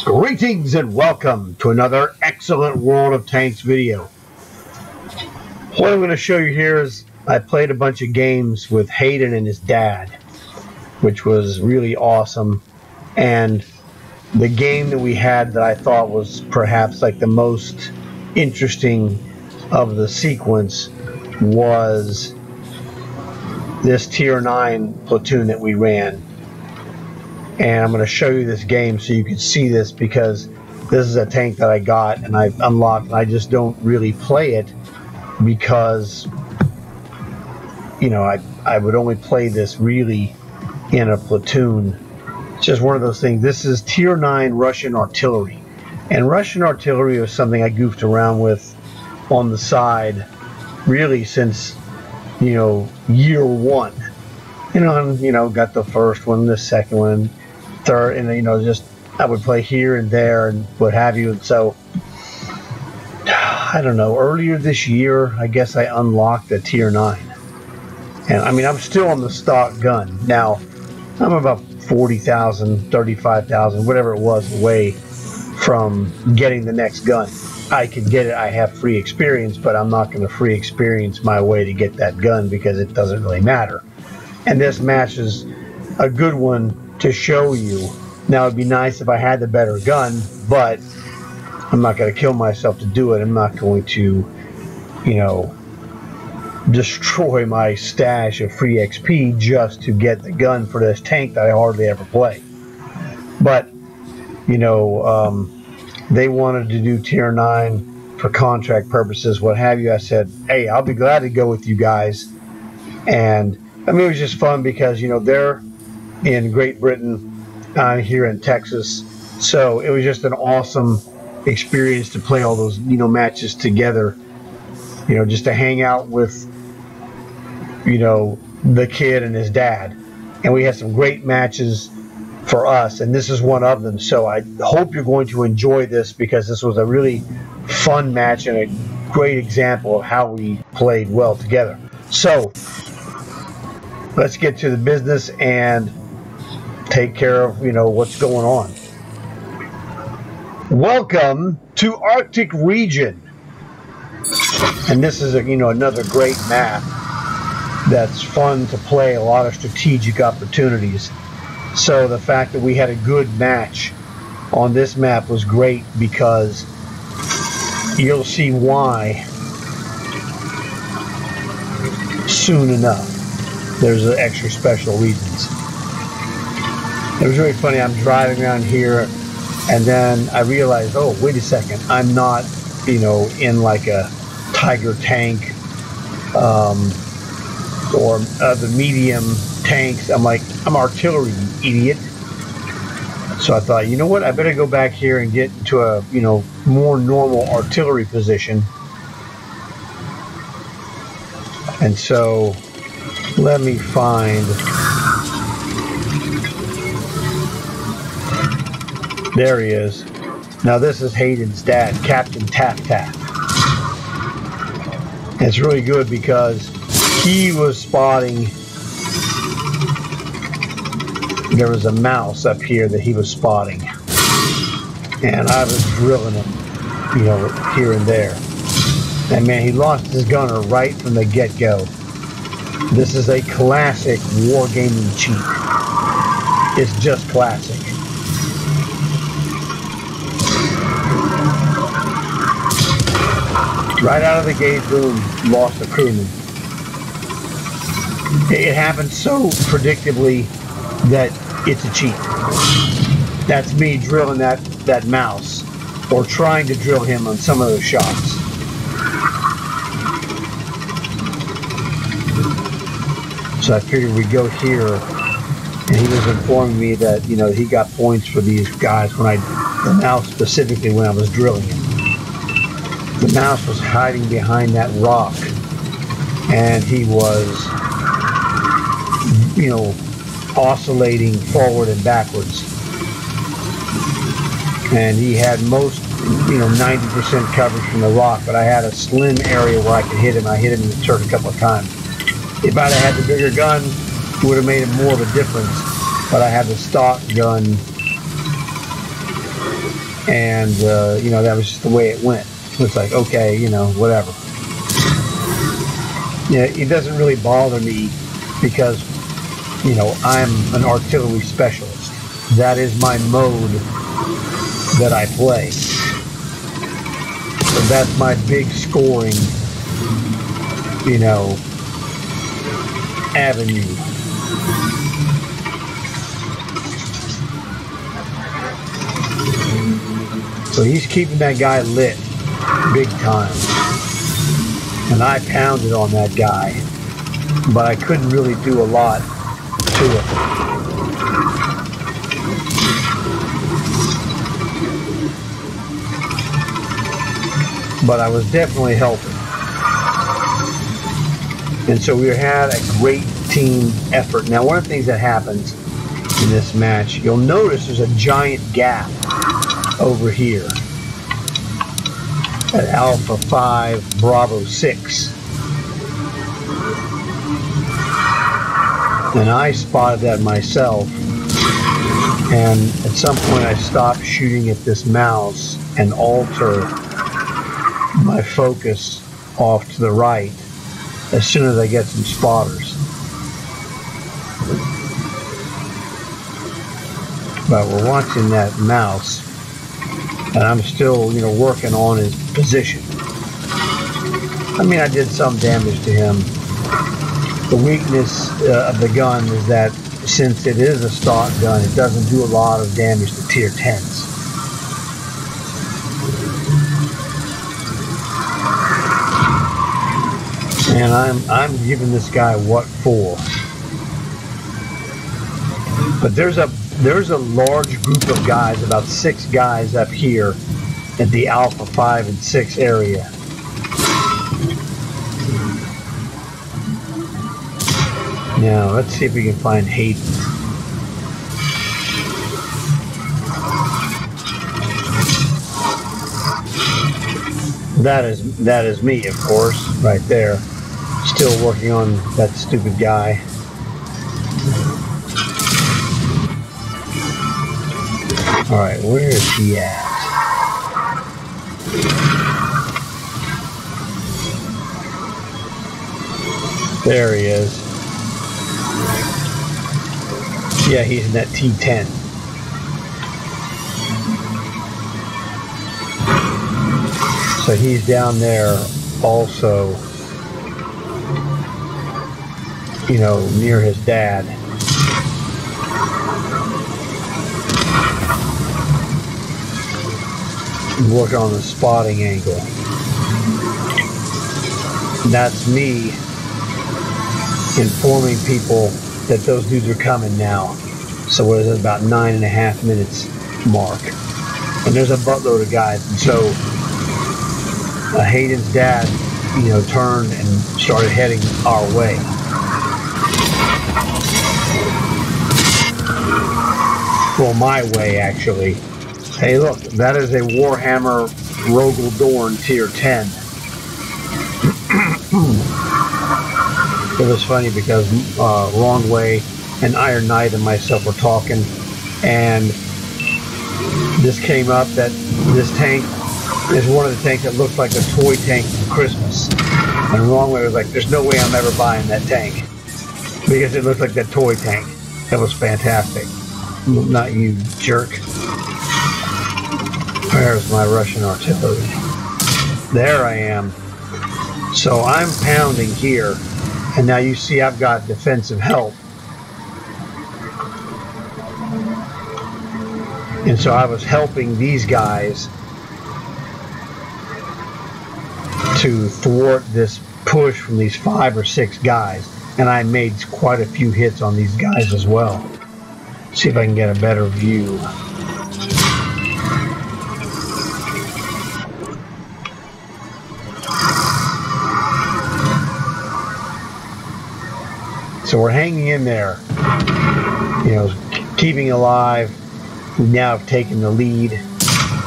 Greetings and welcome to another excellent World of Tanks video. What I'm going to show you here is I played a bunch of games with Haydn and his dad, which was really awesome. And the game that we had that I thought was perhaps like the most interesting of the sequence was this tier 9 platoon that we ran. And I'm going to show you this game so you can see this, because this is a tank that I got and I've unlocked, and I just don't really play it because, you know, I would only play this really in a platoon. It's just one of those things. This is tier 9 Russian artillery, and Russian artillery was something I goofed around with on the side really since, you know, year one. And got the first one, the second one, third, and just I would play here and there and what have you. And so I don't know, earlier this year I guess I unlocked a tier 9, and I mean I'm still on the stock gun now. I'm about 40,000, 35,000, whatever it was, away from getting the next gun. I could get it, I have free experience, but I'm not going to free experience my way to get that gun because it doesn't really matter. And this match is a good one to show you. Now it'd be nice if I had the better gun, but I'm not going to kill myself to do it. I'm not going to, destroy my stash of free XP just to get the gun for this tank that I hardly ever play. But, they wanted to do tier 9 for contract purposes, what have you. I said, hey, I'll be glad to go with you guys. And I mean, it was just fun because, they're in Great Britain, I'm here in Texas. So it was just an awesome experience to play all those, matches together. Just to hang out with, the kid and his dad. And we had some great matches for us, and this is one of them. So I hope you're going to enjoy this, because this was a really fun match and a great example of how we played well together. So let's get to the business and take care of, what's going on. Welcome to Arctic region. And this is another great map that's fun to play, a lot of strategic opportunities. So the fact that we had a good match on this map was great, because you'll see why soon enough. There's extra special reasons. It was really funny. I'm driving around here, and then I realized, oh, wait a second, I'm not, in like a Tiger tank or the medium tanks. I'm like, I'm artillery, you idiot. So I thought, you know what, I better go back here and get to a, more normal artillery position. And so let me find, there he is. Now this is Haydn's dad, Capt TaffTaff. It's really good because he was spotting, there was a mouse up here that he was spotting, and I was drilling him, here and there. And man, he lost his gunner right from the get-go. This is a classic wargaming cheat. It's just classic. Right out of the gate, boom, lost a crewman. It happens so predictably that it's a cheat. That's me drilling that mouse, or trying to drill him on some of those shots. So I figured we'd go here, and he was informing me that, he got points for these guys when the mouse specifically when I was drilling him. The mouse was hiding behind that rock, and he was, oscillating forward and backwards. And he had most, 90% coverage from the rock, but I had a slim area where I could hit him. I hit him in the turret a couple of times. If I'd have had the bigger gun, it would have made more of a difference. But I had the stock gun And you know, that was just the way it went. It's like, okay, you know, whatever. Yeah, it doesn't really bother me because, you know, I'm an artillery specialist. That is my mode that I play. So that's my big scoring, you know, avenue. So he's keeping that guy lit big time. And I pounded on that guy, but I couldn't really do a lot to it. But I was definitely helping. And so we had a great team effort. Now, one of the things that happens in this match, you'll notice there's a giant gap over here at Alpha 5 Bravo 6. And I spotted that myself, and at some point I stopped shooting at this mouse and alter my focus off to the right as soon as I get some spotters. But we're watching that mouse, and I'm still, you know, working on his position. I mean, I did some damage to him. The weakness of the gun is that since it is a stock gun, it doesn't do a lot of damage to tier 10s. And I'm giving this guy what for. But there's a large group of guys, about 6 guys up here at the Alpha 5 and 6 area. Now let's see if we can find Haydn. That is me, of course, right there. Still working on that stupid guy. Alright, where is he at? There he is. Yeah, he's in that T10. So he's down there also, you know, near his dad. Working on the spotting angle. That's me informing people that those dudes are coming now. So what is it, about 9.5 minutes mark. And there's a buttload of guys. And so Haydn's dad, you know, turned and started heading our way. Well, my way, actually. Hey, look, that is a Warhammer Rogel Dorn tier 10. It was funny because Wrong Way and Iron Knight and myself were talking, and this came up that this tank is one of the tanks that looks like a toy tank from Christmas. And Wrong Way was like, there's no way I'm ever buying that tank because it looked like that toy tank. That was fantastic. Not you, jerk. Where's my Russian artillery? There I am. So I'm pounding here, and now you see I've got defensive help. And so I was helping these guys to thwart this push from these 5 or 6 guys. And I made quite a few hits on these guys as well. See if I can get a better view. So we're hanging in there, you know, keeping alive. We now have taken the lead.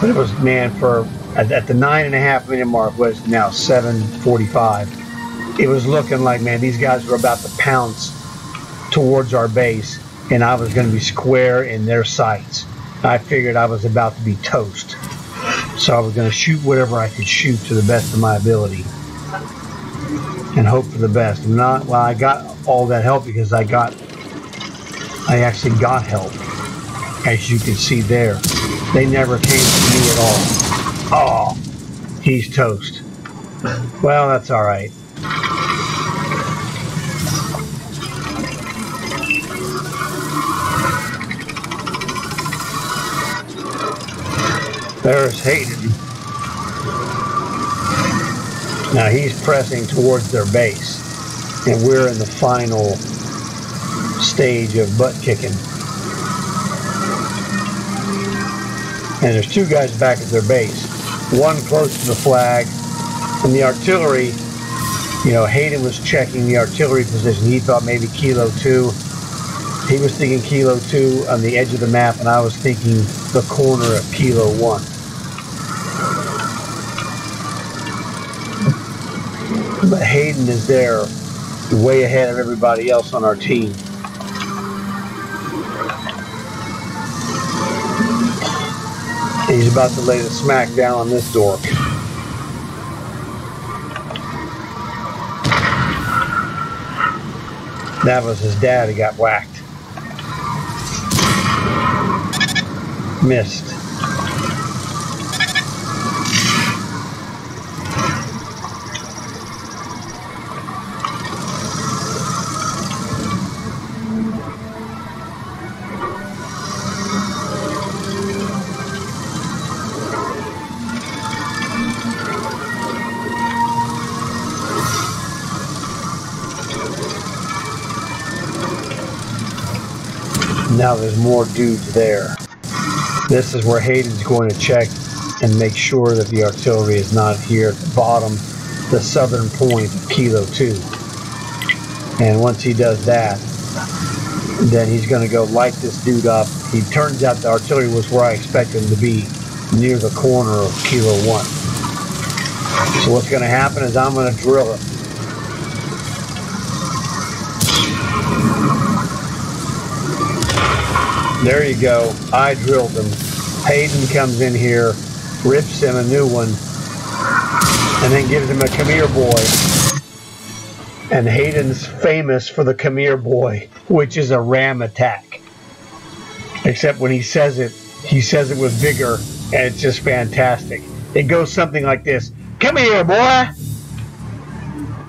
But it was, man, for at the 9.5 minute mark was now 7:45. It was looking like, man, these guys were about to pounce towards our base, and I was going to be square in their sights. I figured I was about to be toast. So I was going to shoot whatever I could shoot to the best of my ability and hope for the best. Well, I got all that help because I actually got help, as you can see there. They never came to me at all. Oh, he's toast. Well, that's all right. There's Haydn. Now he's pressing towards their base, and we're in the final stage of butt kicking. And there's two guys back at their base, one close to the flag, and the artillery, you know, Haydn was checking the artillery position. He thought maybe Kilo 2. He was thinking Kilo 2 on the edge of the map, and I was thinking the corner of Kilo 1. But Haydn is there, way ahead of everybody else on our team. He's about to lay the smack down on this dork. That was his dad who got whacked. Missed. Now there's more dudes there. This is where Haydn's going to check and make sure that the artillery is not here at the bottom, the southern point of Kilo 2. And once he does that, then he's going to go light this dude up. He turns out the artillery was where I expected him to be, near the corner of Kilo 1. So what's going to happen is I'm going to drill it. There you go. I drilled him. Haydn comes in here, rips him a new one, and then gives him a come here boy. And Haydn's famous for the come here boy, which is a ram attack. Except when he says it with vigor, and it's just fantastic. It goes something like this. Come here, boy!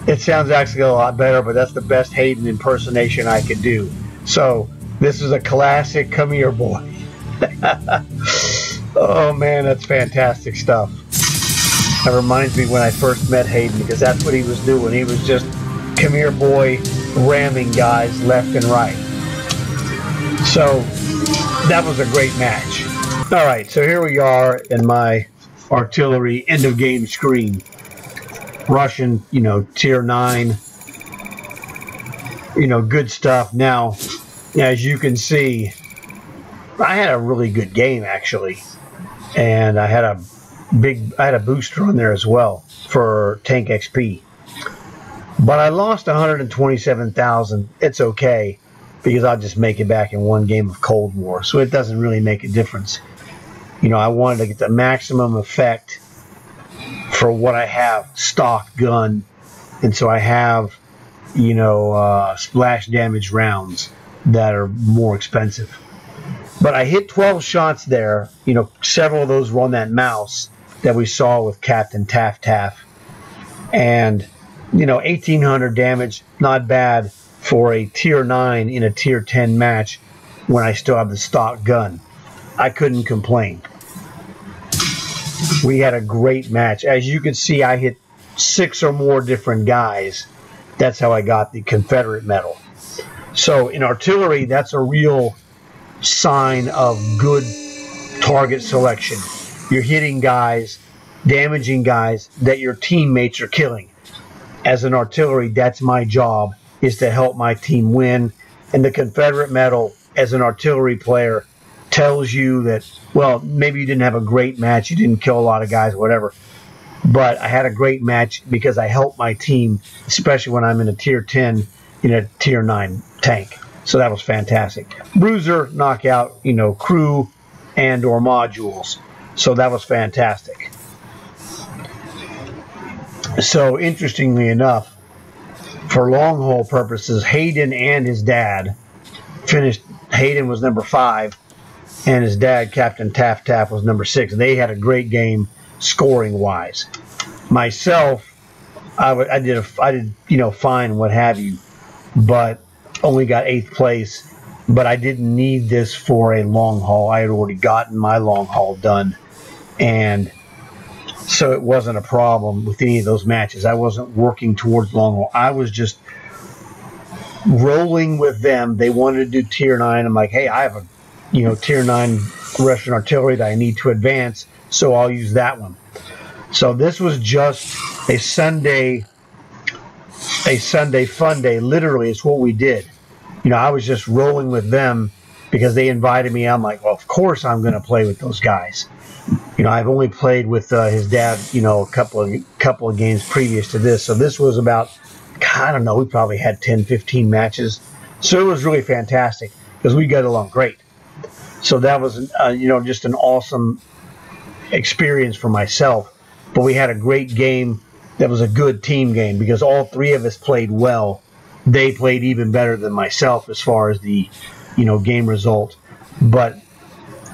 It sounds actually a lot better, but that's the best Haydn impersonation I could do. So, this is a classic come here boy. Oh man, that's fantastic stuff. That reminds me when I first met Haydn, because that's what he was doing. He was just come here boy, ramming guys left and right. So that was a great match. Alright, so here we are in my artillery end of game screen. Russian, you know, tier 9. You know, good stuff. Now, as you can see, I had a really good game actually, and I had a booster on there as well for tank XP, but I lost 127,000. It's okay, because I'll just make it back in one game of Cold War, so it doesn't really make a difference. You know, I wanted to get the maximum effect for what I have stock gun, and so I have, you know, splash damage rounds that are more expensive. But I hit 12 shots there. You know, several of those were on that mouse that we saw with Capt TaffTaff. And, you know, 1,800 damage, not bad for a tier 9 in a tier 10 match when I still have the stock gun. I couldn't complain. We had a great match. As you can see, I hit 6 or more different guys. That's how I got the Confederate medal. So in artillery, that's a real sign of good target selection. You're hitting guys, damaging guys that your teammates are killing. As an artillery, that's my job, is to help my team win. And the Confederate medal, as an artillery player, tells you that, well, maybe you didn't have a great match, you didn't kill a lot of guys, whatever, but I had a great match because I helped my team, especially when I'm in a tier 10 in a tier 9 tank. So that was fantastic. Bruiser, knockout, you know, crew and or modules. So that was fantastic. So interestingly enough, for long haul purposes, Haydn and his dad finished. Haydn was number 5, and his dad, Capt TaffTaff, was number 6. They had a great game scoring wise. Myself, I did fine, what have you, but only got 8th place. But I didn't need this for a long haul. I had already gotten my long haul done, and so it wasn't a problem with any of those matches. I wasn't working towards long haul. I was just rolling with them. They wanted to do tier 9. I'm like, hey, I have a tier 9 Russian artillery that I need to advance, so I'll use that one. So this was just a Sunday fun day. Literally, it's what we did. I was just rolling with them because they invited me. I'm like, well, of course I'm going to play with those guys. I've only played with his dad, a couple of games previous to this. So this was about, I don't know, we probably had 10, 15 matches. So it was really fantastic because we got along great. So that was, just an awesome experience for myself. But we had a great game. That was a good team game because all 3 of us played well. They played even better than myself as far as the, game result. But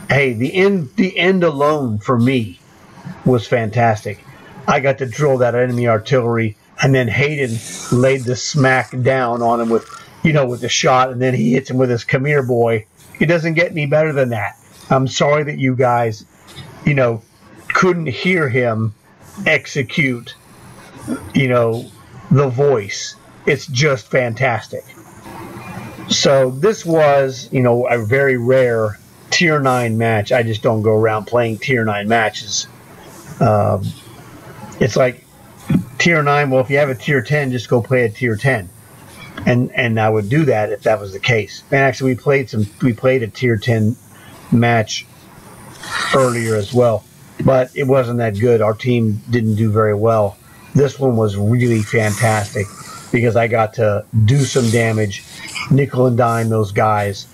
hey, the end alone for me was fantastic. I got to drill that enemy artillery, and then Haydn laid the smack down on him with the shot, and then he hits him with his "come here, boy." It doesn't get any better than that. I'm sorry that you guys, couldn't hear him execute, the voice. It's just fantastic. So this was, a very rare tier 9 match. I just don't go around playing tier 9 matches. It's like tier 9, well, if you have a tier 10, just go play a tier 10. And I would do that if that was the case. And actually we played a tier 10 match earlier as well. But it wasn't that good. Our team didn't do very well. This one was really fantastic because I got to do some damage, nickel and dime those guys,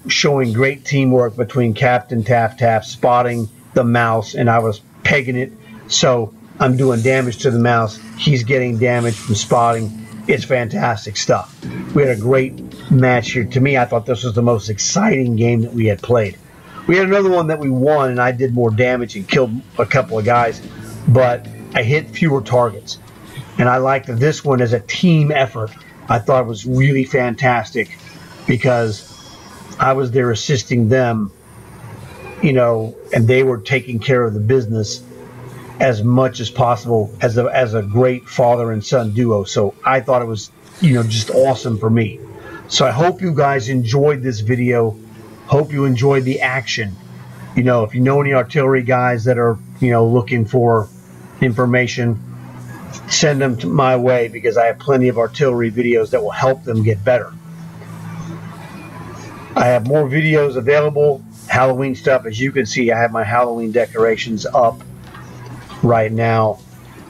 showing great teamwork between Capt TaffTaff, spotting the mouse, and I was pegging it. So I'm doing damage to the mouse. He's getting damage from spotting. It's fantastic stuff. We had a great match here. To me, I thought this was the most exciting game that we had played. We had another one that we won, and I did more damage and killed a couple of guys, but I hit fewer targets. And I liked this one as a team effort. I thought it was really fantastic because I was there assisting them, and they were taking care of the business as much as possible as a great father and son duo. So I thought it was, just awesome for me. So I hope you guys enjoyed this video. Hope you enjoyed the action. If you know any artillery guys that are, looking for information, send them my way because I have plenty of artillery videos that will help them get better. I have more videos available, Halloween stuff. As you can see, I have my Halloween decorations up right now,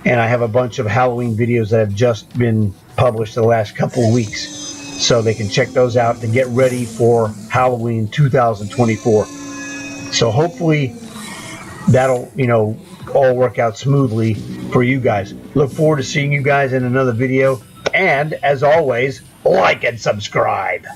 and I have a bunch of Halloween videos that have just been published the last couple of weeks, so they can check those out to get ready for Halloween 2024. So hopefully that'll all work out smoothly for you guys. Look forward to seeing you guys in another video, and as always, like and subscribe.